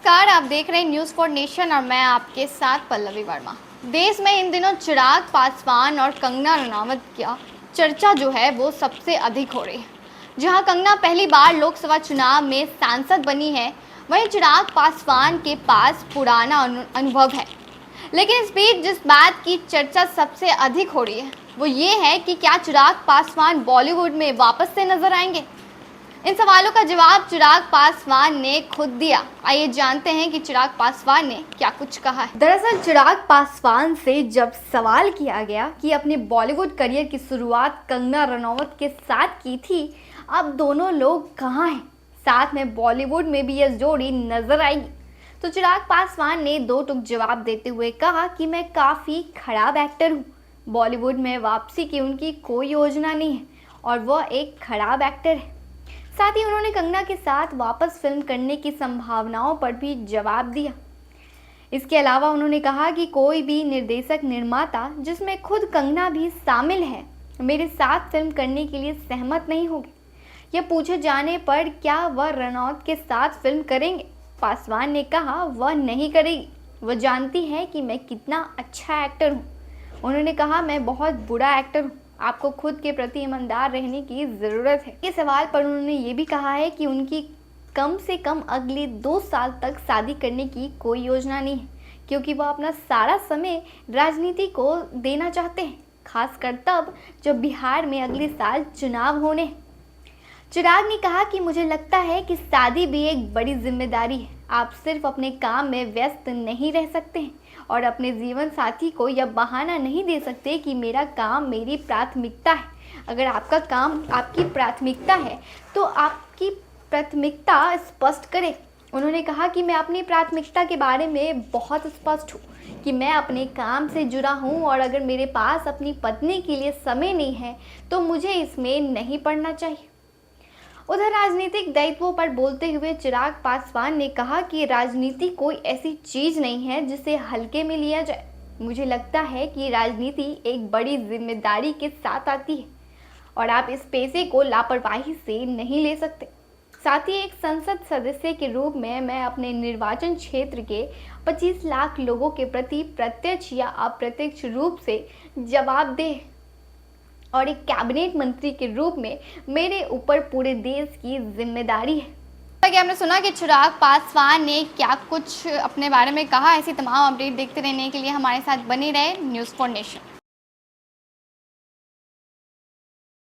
नमस्कार, आप देख रहे हैं न्यूज़ फॉर नेशन और मैं आपके साथ पल्लवी वर्मा। देश में इन दिनों चिराग पासवान और कंगना रनावत की चर्चा जो है वो सबसे अधिक हो रही है। जहां कंगना पहली बार लोकसभा चुनाव में सांसद बनी है, वहीं चिराग पासवान के पास पुराना अनुभव है। लेकिन इस बीच जिस बात की चर्चा सबसे अधिक हो रही है वो ये है कि क्या चिराग पासवान बॉलीवुड में वापस से नजर आएंगे। इन सवालों का जवाब चिराग पासवान ने खुद दिया। आइए जानते हैं कि चिराग पासवान ने क्या कुछ कहा है। दरअसल चिराग पासवान से जब सवाल किया गया कि अपने बॉलीवुड करियर की शुरुआत कंगना रनौत के साथ की थी, अब दोनों लोग कहाँ हैं, साथ में बॉलीवुड में भी यह जोड़ी नजर आएगी, तो चिराग पासवान ने दो टूक जवाब देते हुए कहा कि मैं काफ़ी खराब एक्टर हूँ। बॉलीवुड में वापसी की उनकी कोई योजना नहीं है और वह एक खराब एक्टर है। साथ ही उन्होंने कंगना के साथ वापस फिल्म करने की संभावनाओं पर भी जवाब दिया। इसके अलावा उन्होंने कहा कि कोई भी निर्देशक निर्माता, जिसमें खुद कंगना भी शामिल है, मेरे साथ फिल्म करने के लिए सहमत नहीं होंगे। यह पूछे जाने पर क्या वह रनौत के साथ फिल्म करेंगे, पासवान ने कहा वह नहीं करेगी। वह जानती है कि मैं कितना अच्छा एक्टर हूँ। उन्होंने कहा मैं बहुत बुरा एक्टर हूँ, आपको खुद के प्रति ईमानदार रहने की ज़रूरत है। इस सवाल पर उन्होंने ये भी कहा है कि उनकी कम से कम अगले 2 साल तक शादी करने की कोई योजना नहीं है, क्योंकि वह अपना सारा समय राजनीति को देना चाहते हैं, खासकर तब जब बिहार में अगले साल चुनाव होने हैं। चिराग ने कहा कि मुझे लगता है कि शादी भी एक बड़ी जिम्मेदारी है। आप सिर्फ अपने काम में व्यस्त नहीं रह सकते हैं और अपने जीवन साथी को यह बहाना नहीं दे सकते कि मेरा काम मेरी प्राथमिकता है। अगर आपका काम आपकी प्राथमिकता है तो आपकी प्राथमिकता स्पष्ट करें। उन्होंने कहा कि मैं अपनी प्राथमिकता के बारे में बहुत स्पष्ट हूँ कि मैं अपने काम से जुड़ा हूँ और अगर मेरे पास अपनी पत्नी के लिए समय नहीं है तो मुझे इसमें नहीं पड़ना चाहिए। उधर राजनीतिक दायित्वों पर बोलते हुए चिराग पासवान ने कहा कि राजनीति कोई ऐसी चीज़ नहीं है जिसे हल्के में लिया जाए। मुझे लगता है कि राजनीति एक बड़ी जिम्मेदारी के साथ आती है और आप इस पेशे को लापरवाही से नहीं ले सकते। साथ ही एक संसद सदस्य के रूप में मैं अपने निर्वाचन क्षेत्र के 25 लाख लोगों के प्रति प्रत्यक्ष या अप्रत्यक्ष रूप से जवाबदेह और एक कैबिनेट मंत्री के रूप में मेरे ऊपर पूरे देश की जिम्मेदारी है। कि हमने सुना कि चिराग पासवान ने क्या कुछ अपने बारे में कहा। ऐसी तमाम अपडेट देखते रहने के लिए हमारे साथ बने रहे न्यूज़ फॉर नेशन।